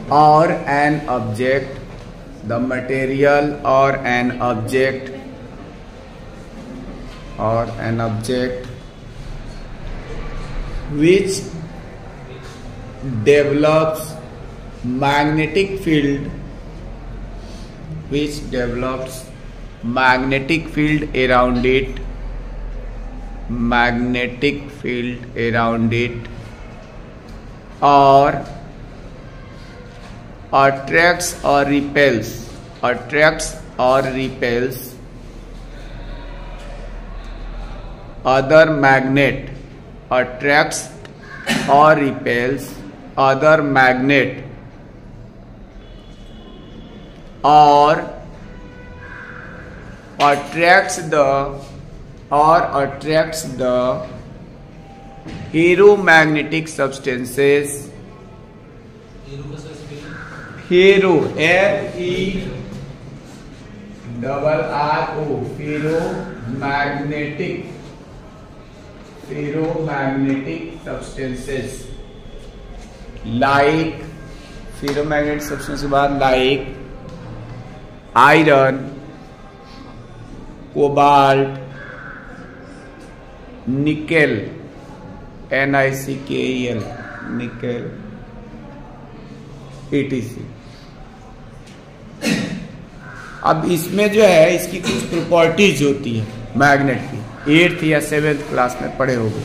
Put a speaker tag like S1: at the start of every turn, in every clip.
S1: or an object, the material or an object which develops magnetic field around it, or attracts or repels other magnet, or attracts the ferromagnetic substances, ferromagnetic substances like ferromagnetic substances के बाद like iron, cobalt, nickel, NiCkel, nickel, etc. अब इसमें जो है इसकी कुछ properties होती है मैग्नेट की, 8th या 7th क्लास में पढ़े होंगे।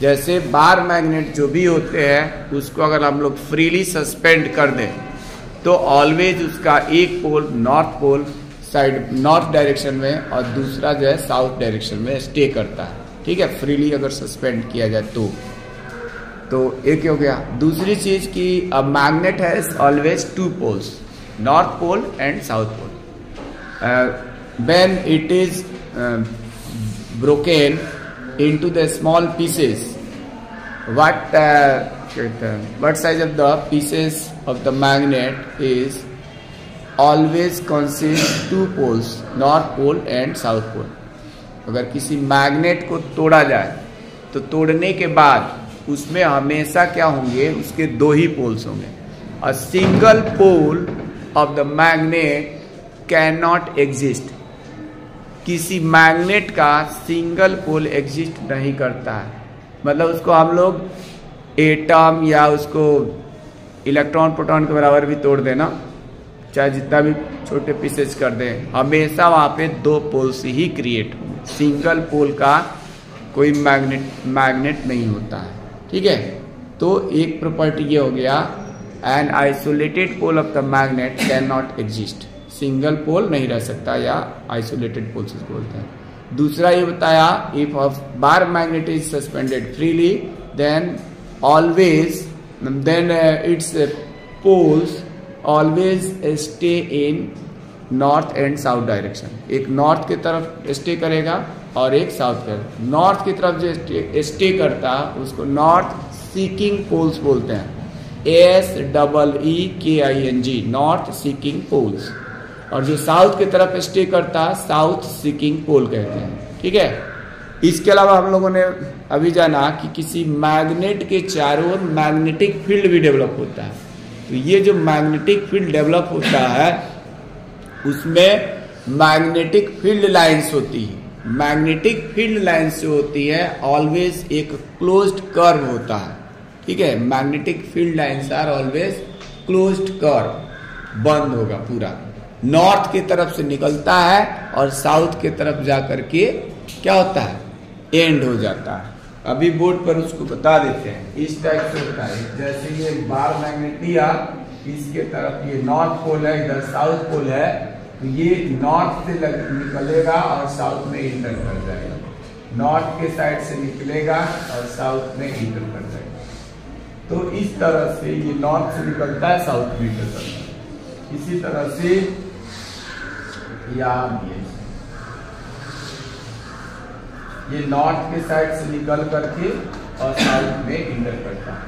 S1: जैसे बार मैग्नेट जो भी होते हैं उसको अगर हम लोग फ्रीली सस्पेंड कर दें तो ऑलवेज उसका एक pole north pole side north direction में और दूसरा जो है साउथ डायरेक्शन में स्टे करता है। ठीक है, फ्रीली अगर सस्पेंड किया जाए तो एक हो गया। दूसरी चीज की a magnet has always two poles, north pole and south pole. When it is broken into the small pieces, what size of the pieces of the magnet is always consist two poles, north pole and south pole। अगर किसी magnet को तोड़ा जाए तो तोड़ने के बाद उसमें हमेशा क्या होंगे, उसके दो ही पोल्स होंगे। A single pole of the magnet can not exist, किसी मैग्नेट का सिंगल पोल एग्जिस्ट नहीं करता है। मतलब उसको हम लोग एटम या उसको इलेक्ट्रॉन प्रोटॉन के बराबर भी तोड़ देना, चाहे जितना भी छोटे पीसेस कर दें, हमेशा वहाँ पे दो पोल्स ही क्रिएट होंगे। सिंगल पोल का कोई मैग्नेट नहीं होता है। ठीक है, तो एक प्रॉपर्टी ये हो गया, an isolated pole of the magnet can not exist, single pole नहीं रह सकता या आइसोलेटेड पोल से बोलते हैं। दूसरा ये बताया, if a bar magnet is suspended freely then its poles always stay in north and south direction. एक नॉर्थ की तरफ स्टे करेगा और एक साउथ की तरफ। नॉर्थ की तरफ जो स्टे करता है उसको नॉर्थ सीकिंग पोल्स बोलते हैं, SEEKING, नॉर्थ सीकिंग पोल्स। और जो साउथ की तरफ स्टे करता है साउथ सीकिंग पोल कहते हैं। ठीक है, इसके अलावा हम लोगों ने अभी जाना कि किसी मैग्नेट के चारों ओर मैग्नेटिक फील्ड भी डेवलप होता है। तो ये जो मैग्नेटिक फील्ड डेवलप होता है उसमें मैग्नेटिक फील्ड लाइंस होती है। मैग्नेटिक फील्ड लाइंस जो होती है ऑलवेज एक क्लोज्ड कर्व होता है। ठीक है, magnetic field lines are always closed curve, बंद होगा पूरा, नॉर्थ की तरफ से निकलता है और साउथ की तरफ जाकर के क्या होता है, एंड हो जाता है। अभी बोर्ड पर उसको बता देते हैं, इस टाइप से होता है। जैसे ये बार मैग्नेट लिया, इसके तरफ ये नॉर्थ पोल है, इधर साउथ पोल है, तो ये नॉर्थ से निकलेगा और साउथ में इंटर कर जाएगा, नॉर्थ के साइड से निकलेगा और साउथ में इंटर कर जाएगा। तो इस तरह से ये नॉर्थ से निकलता है, साउथ में इंटर करता है। इसी तरह से ये नॉर्थ के साइड से निकल करके और साउथ में इंटर करता है।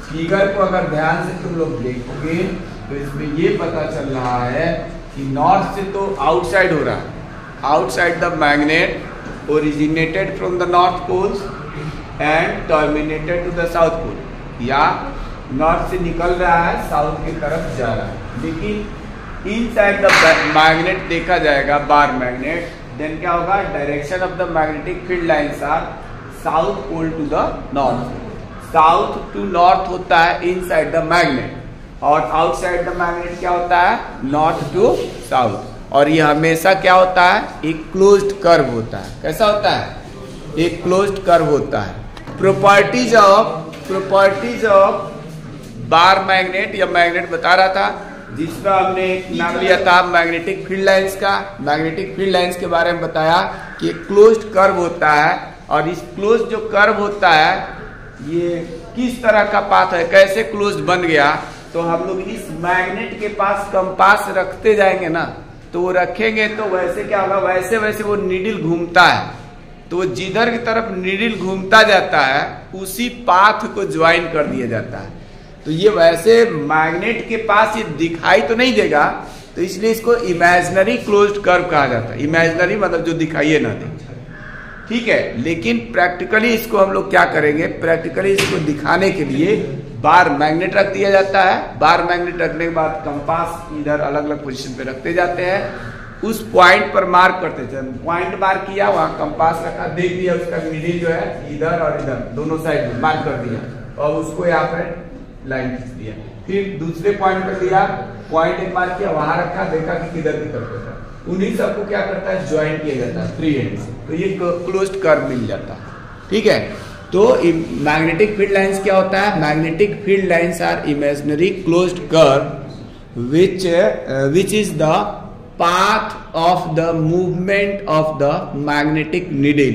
S1: फिगर को अगर ध्यान से तुम लोग देखोगे तो इसमें ये पता चल रहा है कि नॉर्थ से तो आउटसाइड हो रहा है, outside the magnet originated from the north poles and terminated to the south pole, या नॉर्थ से निकल रहा है, साउथ की तरफ जा रहा है। लेकिन इनसाइड द मैग्नेट देखा जाएगा, बार मैग्नेट, देन क्या होगा, direction of the magnetic field lines are south pole to the north. South to north होता है इनसाइड द मैग्नेट, और आउटसाइड द मैग्नेट क्या होता है, नॉर्थ टू साउथ। और ये हमेशा क्या होता है, एक क्लोज्ड कर्व होता है। कैसा होता है, एक क्लोज्ड कर्व होता है। प्रॉपर्टीज ऑफ बार मैग्नेट या मैग्नेट बता रहा था, जिसका हमने नाम लिया था मैग्नेटिक फील्ड लाइंस का। मैग्नेटिक फील्ड लाइंस के बारे में बताया कि एक क्लोज्ड कर्व होता है, और इस क्लोज्ड जो कर्व होता है ये किस तरह का पाथ है, कैसे क्लोज्ड बन गया। तो हम लोग इस मैग्नेट के पास कंपास रखते जाएंगे ना, तो वो रखेंगे तो वैसे क्या होगा, वैसे वैसे वो नीडल घूमता है, तो जिधर की तरफ नीडल घूमता जाता है उसी पाथ को ज्वाइन कर दिया जाता है। तो ये वैसे मैग्नेट के पास ये दिखाई तो नहीं देगा, तो इसलिए इसको इमेजिनरी क्लोज्ड कर्व कहा जाता है। इमेजिनरी मतलब जो दिखाई ना दे, ठीक है। लेकिन प्रैक्टिकली इसको हम लोग क्या करेंगे, प्रैक्टिकली इसको दिखाने के लिए बार मैग्नेट रख दिया जाता है। बार मैग्नेट रखने के बाद कंपास इधर अलग अलग पोजीशन पे रखते जाते हैं, उस पॉइंट पर मार्क करते थे। पॉइंट मार्क किया, वहां कंपास रखा, देख लिया उसका नीडल जो है इधर और इधर दोनों साइड में मार्क कर दिया, और उसको यहाँ पर लाइन खींच दिया। फिर दूसरे पॉइंट पर दिया, पॉइंट एक मार्क किया, वहां रखा, देखा कि किधर की तरफ होता है, उन्हीं सबको क्या करता है, ज्वाइन किया जाता है फ्री हैंड से, तो ये क्लोज्ड कर्व मिल जाता है, ठीक है। तो मैग्नेटिक फील्ड लाइंस क्या होता है, magnetic field lines are imaginary closed curve which is the path of the movement of the magnetic needle.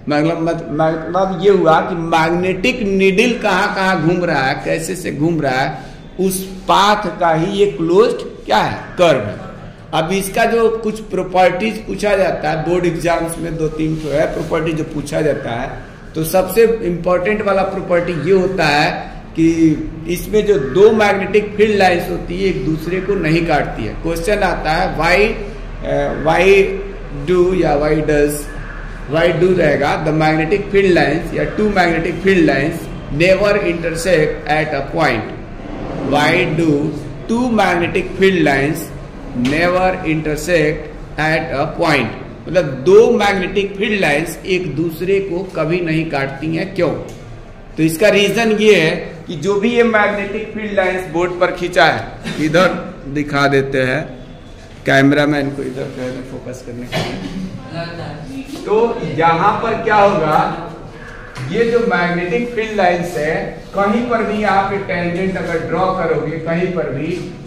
S1: मतलब ये हुआ कि मैग्नेटिक नीडल कहाँ कहाँ घूम रहा है, कैसे से घूम रहा है, उस पाथ का ही ये क्लोज्ड क्या है, कर्व है। अब इसका जो कुछ प्रॉपर्टीज पूछा जाता है बोर्ड एग्जाम्स में, 2-3 तो है प्रॉपर्टी जो पूछा जाता है, तो सबसे इंपॉर्टेंट वाला प्रॉपर्टी ये होता है कि इसमें जो दो मैग्नेटिक फील्ड लाइंस होती है एक दूसरे को नहीं काटती है। क्वेश्चन आता है वाई डू रहेगा द मैग्नेटिक फील्ड लाइंस या two magnetic field lines never intersect at a point. Why do two magnetic field lines never intersect at a point, मतलब दो मैग्नेटिक फील्ड लाइंस एक दूसरे को कभी नहीं काटती हैं, क्यों? तो इसका रीजन ये है कि जो भी ये मैग्नेटिक फील्ड लाइंस बोर्ड पर खींचा है, इधर दिखा देते हैं, कैमरामैन को इधर फोकस करने के लिए, तो यहाँ पर क्या होगा, ये जो मैग्नेटिक फील्ड लाइंस है कहीं पर भी यहाँ पे टेंजेंट अगर ड्रॉ करोगे कहीं पर भी,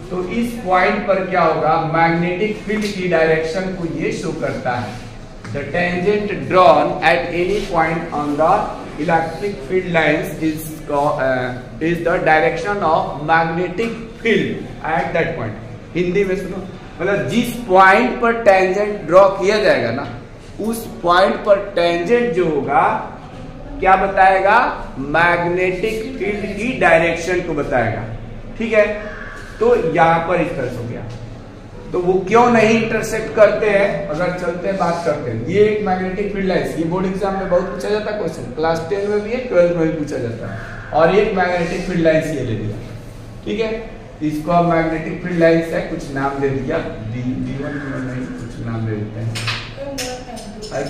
S1: तो इस पॉइंट पर क्या होगा, मैग्नेटिक फील्ड की डायरेक्शन को ये शो करता है। The tangent drawn at any point on the electric field lines is the direction of magnetic field at that point. Hindi में सुनो, मतलब जिस पॉइंट पर टेंजेंट ड्रॉ किया जाएगा ना, उस पॉइंट पर टेंजेंट जो होगा क्या बताएगा, मैग्नेटिक फील्ड की डायरेक्शन को बताएगा, ठीक है। तो यहां पर इस तरह हो गया, तो वो क्यों नहीं इंटरसेक्ट करते हैं, अगर चलते हैं बात करते हैं। ये एक मैग्नेटिक फील्ड लाइंस, ये बोर्ड एग्जाम में बहुत पूछा जाता है क्वेश्चन, क्लास 10 में भी है, 12 में भी पूछा जाता है। और एक मैग्नेटिक फील्ड लाइंस ये ले लिया, ठीक है, इसको अब मैग्नेटिक फील्ड लाइंस है, कुछ नाम दे दिया, D1 नहीं, कुछ नाम दे देते हैं,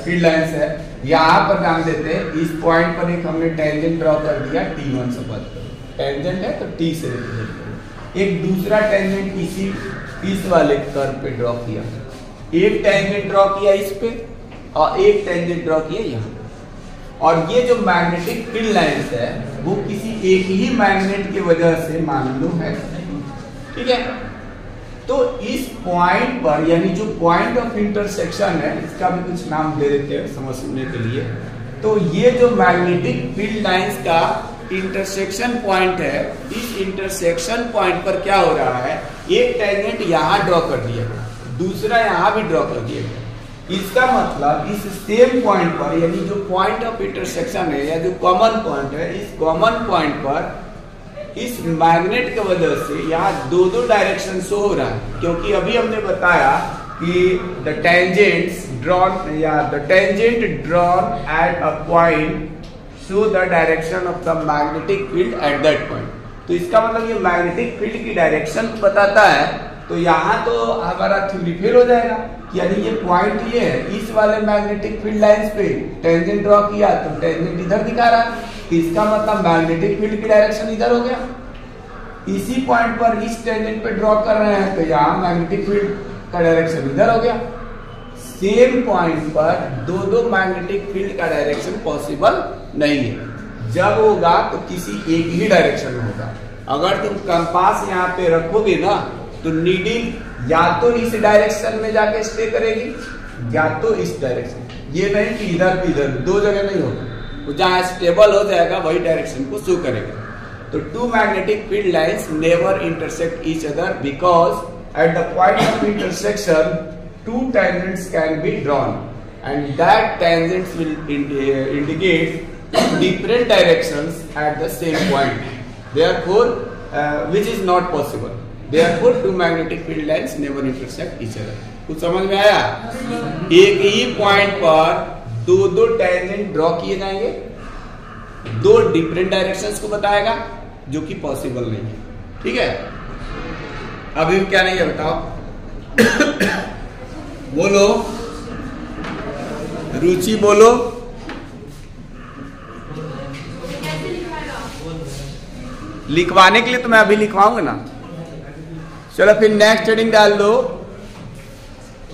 S1: फील्ड लाइंस है, यहाँ पर नाम देते हैं। इस पॉइंट पर एक हमने टेंजेंट ड्रॉ कर दिया, T1 से बात करो, टेंजेंट है तो T से रिप्रेजेंट करो। एक दूसरा टेंजेंट इस वाले कर्व पे ड्रॉ किया, एक टेंजेंट ड्रॉ किया इस पे और एक टेंजेंट ड्रॉ किया यहाँ। और ये जो मैग्नेटिक फील्ड लाइंस है वो किसी एक ही मैग्नेट की वजह से मान लो है, ठीक है। तो इस पॉइंट पर, यानी जो पॉइंट ऑफ इंटरसेक्शन है, इसका भी कुछ नाम दे देते हैं समझने के लिए। तो ये जो मैग्नेटिक फील्ड लाइंस का इंटरसेक्शन पॉइंट है, इस इंटरसेक्शन पॉइंट पर क्या हो रहा है, एक टेंजेंट यहाँ ड्रॉ कर दिया गया, दूसरा यहाँ भी ड्रॉ कर दिया गया। इसका मतलब इस सेम पॉइंट पर, यानी जो पॉइंट ऑफ इंटरसेक्शन है या जो कॉमन पॉइंट है, इस कॉमन पॉइंट पर इस मैग्नेट की वजह से यहाँ दो दो डायरेक्शन शो हो रहा है, क्योंकि अभी हमने बताया कि द टेंजेंट्स ड्रॉन या the tangent drawn at a point show the direction of the magnetic field at that point। तो इसका मतलब ये मैग्नेटिक फील्ड की डायरेक्शन बताता है। तो यहाँ तो हमारा थ्योरी फेल हो जाएगा, यानी ये पॉइंट ये है, इस वाले मैग्नेटिक फील्ड लाइंस पे टेंजेंट ड्रॉ किया तो टेंजेंट इधर दिखा रहा है, तो इसका मतलब मैग्नेटिक फील्ड की डायरेक्शन इधर हो गया। इसी पॉइंट पर इस टेंजेंट पे ड्रॉ कर रहे हैं तो यहाँ मैग्नेटिक फील्ड का डायरेक्शन इधर हो गया। सेम पॉइंट पर दो मैग्नेटिक फील्ड का डायरेक्शन पॉसिबल नहीं है। जब होगा तो किसी एक ही डायरेक्शन में होगा। अगर तुम कंपास यहाँ पे रखोगे ना तो नीडल या तो इस डायरेक्शन में जाके स्टे करेगी या तो इस डायरेक्शन। ये नहीं कि इधर भी इधर, दो जगह नहीं होगा, तो जहां स्टेबल हो जाएगा वही डायरेक्शन को शो करेगा। तो two magnetic field lines never intersect each other because at the point of intersection two tangents can be drawn and that tangents will indicate different directions at the same point, therefore which is not possible, therefore two magnetic field lines never intersect each other। कुछ समझ में आया? एक ही point पर दो tangent draw किए जाएंगे, दो डिफरेंट डायरेक्शंस को बताएगा जो कि पॉसिबल नहीं है। ठीक है, अभी क्या नहीं है बताओ? बोलो रुचि, बोलो। लिखवाने के लिए तो मैं अभी लिखवाऊंगा ना। चलो फिर नेक्स्ट हेडिंग डाल दो,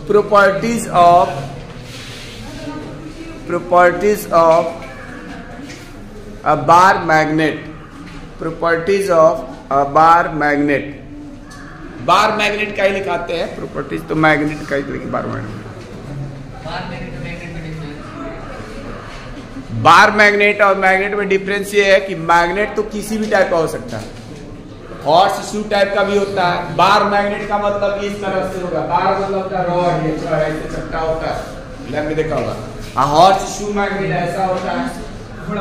S1: properties of a bar magnet. Properties of a bar magnet. Bar magnet का ही लिखाते हैं, प्रॉपर्टीज तो मैग्नेट का ही लिखे। बार मैग्नेट और मैग्नेट में डिफरेंस ये है कि मैग्नेट तो किसी भी टाइप का हो सकता है, हॉर्स शू टाइप का भी होता है। बार मैग्नेट का मतलब इस तरह से होगा, बार मतलब रॉड ऐसे चपटा होता है, लैब में देखा होगा। हॉर्स शू मैग्नेट ऐसा होता है,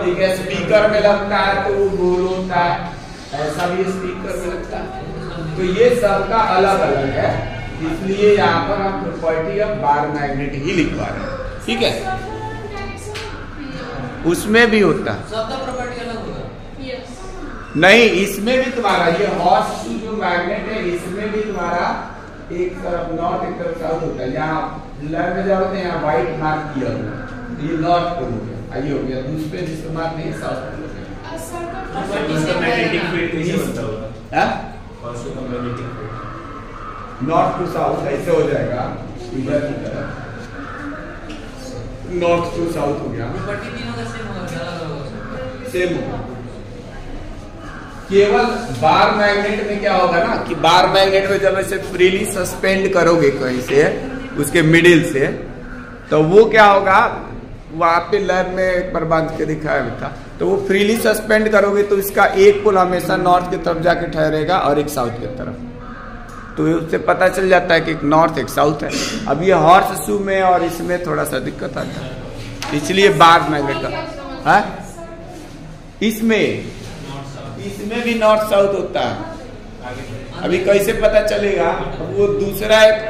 S1: ठीक है। स्पीकर में लगता है तो वो गोल होता है, ऐसा भी स्पीकर में लगता है। तो ये सबका अलग अलग है, इसलिए यहाँ पर हम प्रॉपर्टी ऑफ बार मैग्नेट ही लिखवा रहे हैं। ठीक है, उसमें भी होता है, सबका प्रॉपर्टी अलग होगा। नहीं, इसमें भी तुम्हारा ये हॉर्स शू जो मैग्नेट है इसमें भी तुम्हारा एक तरफ नॉर्थ एक तरफ साउथ होता है। यहाँ लैब में जाओगे यहाँ व्हाइट मार्क किया हुआ, ये नॉर्थ पोल हो गया, ये हो गया। दूसरे जिसको मार्क नहीं साउथ पोल हो गया। नॉर्थ टू साउथ ऐसे हो जाएगा, इधर की तरफ नॉर्थ टू साउथ हो गया, सेम होगा। केवल बार मैग्नेट में क्या होगा ना कि बार मैग्नेट में जब ऐसे फ्रीली सस्पेंड करोगे कहीं से उसके मिडिल से, तो वो क्या होगा, वहां पे लैब में एक बार बांध के दिखाया था, तो वो फ्रीली सस्पेंड करोगे तो इसका एक पुल हमेशा नॉर्थ की तरफ जाके ठहरेगा और एक साउथ की तरफ। तो उससे पता चल जाता है कि एक नॉर्थ एक साउथ है। अब ये हॉर्स शू में और इसमें थोड़ा सा दिक्कत आता है, इसलिए बार मैग्नेट का है। इसमें भी नॉर्थ साउथ होता है। अभी कैसे पता चलेगा, वो दूसरा एक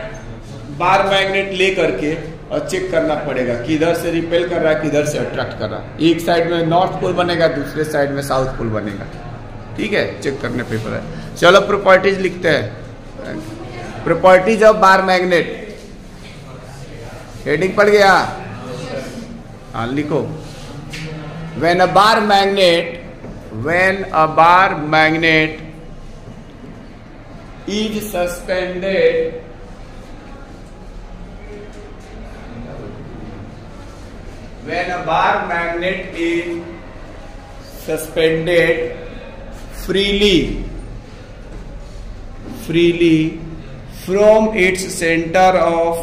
S1: बार मैग्नेट ले करके और चेक करना पड़ेगा कि इधर से रिपेल कर रहा है किधर से अट्रैक्ट कर रहा है। एक साइड में नॉर्थ पोल बनेगा, दूसरे साइड में साउथ पोल बनेगा। ठीक है, चेक करने पे पता है। चलो प्रॉपर्टीज लिखते हैं, properties of bar magnet. Heading पड़ गया, हाँ लिखो। When a bar magnet is suspended when a bar magnet is suspended freely from its center of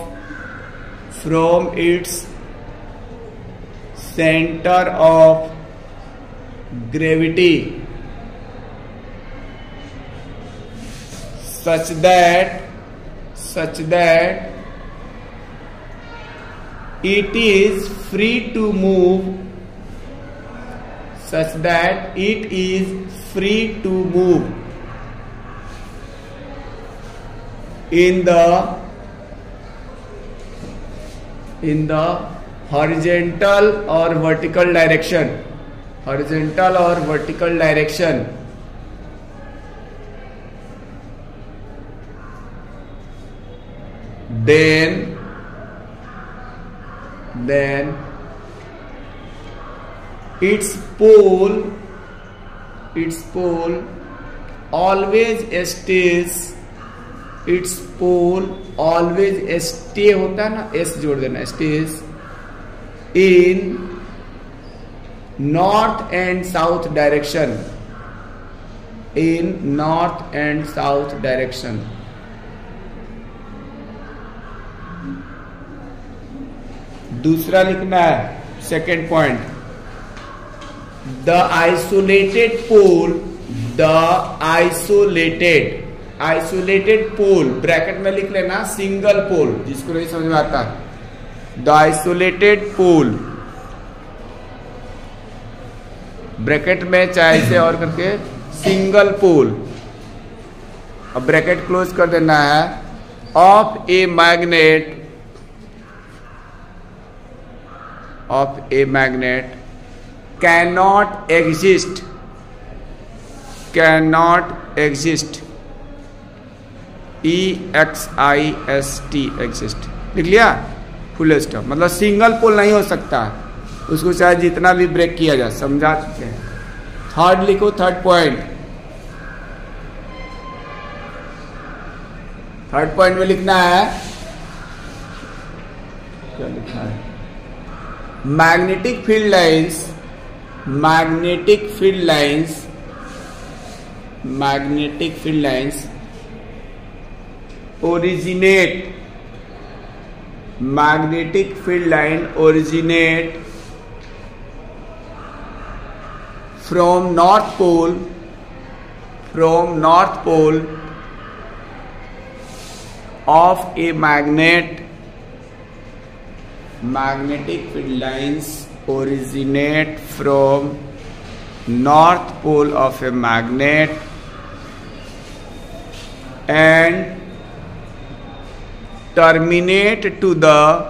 S1: gravity such that it is free to move in the horizontal or vertical direction then its pole always stays, its pole always stay होता है ना, s जोड़ देना, stays in north and south direction, in north and south direction. दूसरा लिखना है, second point, the isolated pole, bracket में लिख लेना सिंगल पोल, जिसको नहीं समझ में आता, द आइसोलेटेड पोल, ब्रैकेट में चाहे इसे और करके सिंगल पोल, अब ब्रैकेट क्लोज कर देना है, of a magnet cannot exist exist, लिख लिया, फुल स्टॉप, मतलब सिंगल पोल नहीं हो सकता, उसको चाहे जितना भी ब्रेक किया जाए, समझा चुके हैं। थर्ड लिखो, थर्ड पॉइंट में लिखना है, क्या लिखना है, magnetic field lines originate from north pole of a magnetic field lines originate from north pole of a magnet and terminate to the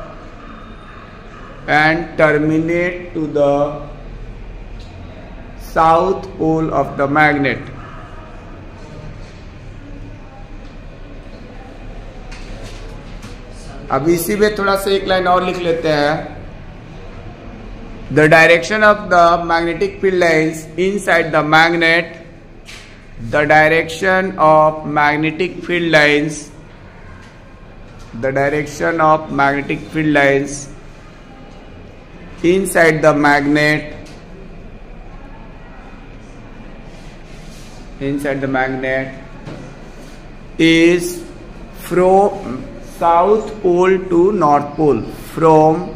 S1: south pole of the magnet. अब इसी में थोड़ा सा एक लाइन और लिख लेते हैं, the direction of the magnetic field lines inside the magnet, the direction of magnetic field lines inside the magnet is from south pole to north pole, from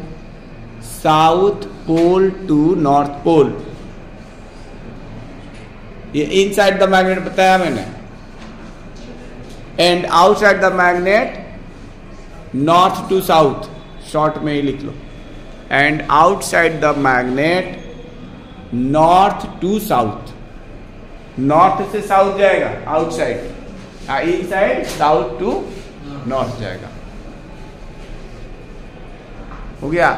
S1: south pole to north pole. ये inside the magnet बताया मैंने, and outside the magnet north to south, short में ही लिख लो, and outside the magnet north to south, north से south जाएगा outside, inside south to north जाएगा, हो गया।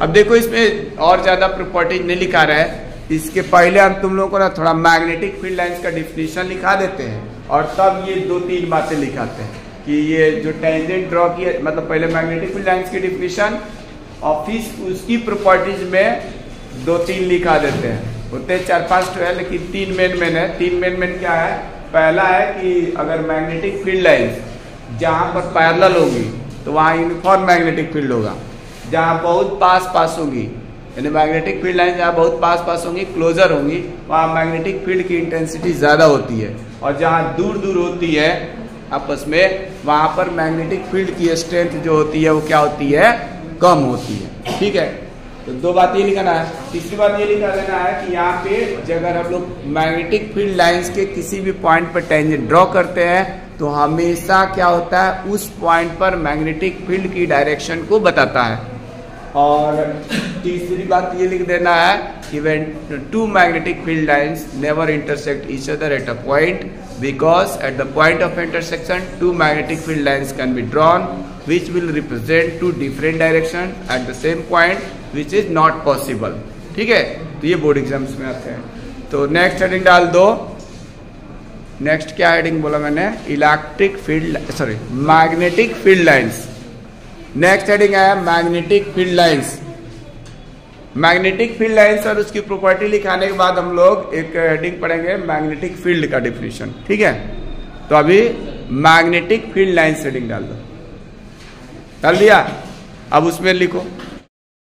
S1: अब देखो इसमें और ज्यादा प्रॉपर्टीज नहीं लिखा रहा है, इसके पहले हम तुम लोगों को ना थोड़ा मैग्नेटिक फील्ड लाइंस का डिफिनीशन लिखा देते हैं और तब ये 2-3 बातें लिखाते हैं कि ये जो टेंजेंट ड्रॉ की, मतलब पहले मैग्नेटिक फील्ड लाइंस की डिफिनीशन और फिर उसकी प्रॉपर्टीज में 2-3 लिखा देते हैं, होते 4-5 तो है लेकिन 3 मेन है। 3 मेन क्या है, पहला है कि अगर मैग्नेटिक फील्ड लाइंस जहां पर पैरेलल होगी तो वहां यूनिफॉर्म मैग्नेटिक फील्ड होगा, जहां बहुत पास होगी, यानी मैग्नेटिक फील्ड लाइन जहां बहुत पास होंगी, क्लोजर होंगी, वहां मैग्नेटिक फील्ड की इंटेंसिटी ज्यादा होती है, और जहां दूर होती है आपस में, वहां पर मैग्नेटिक फील्ड की स्ट्रेंथ जो होती है वो क्या होती है, कम होती है। ठीक है, तो 2 बात ये लिखना है। तीसरी बात ये लिखा देना है कि यहाँ पे अगर हम लोग मैग्नेटिक फील्ड लाइंस के किसी भी पॉइंट पर टेंजेंट ड्रॉ करते हैं तो हमेशा क्या होता है, उस पॉइंट पर मैग्नेटिक फील्ड की डायरेक्शन को बताता है। और तीसरी बात ये लिख देना है कि when 2 magnetic field lines never intersect each other at a point, because at the point of intersection 2 magnetic field lines can be drawn which will represent 2 different directions at the same point, which is not possible। ठीक है, तो ये board exams में आते हैं। तो next heading डाल दो, नेक्स्ट क्या हेडिंग बोला मैंने, electric field, sorry magnetic field lines. Next heading है magnetic field lines. Magnetic field lines और उसकी प्रॉपर्टी लिखाने के बाद हम लोग एक हेडिंग पढ़ेंगे मैग्नेटिक फील्ड का डिफिनीशन, ठीक है। तो अभी मैग्नेटिक फील्ड लाइंस हेडिंग डाल दो, डाल दिया। अब उसमें लिखो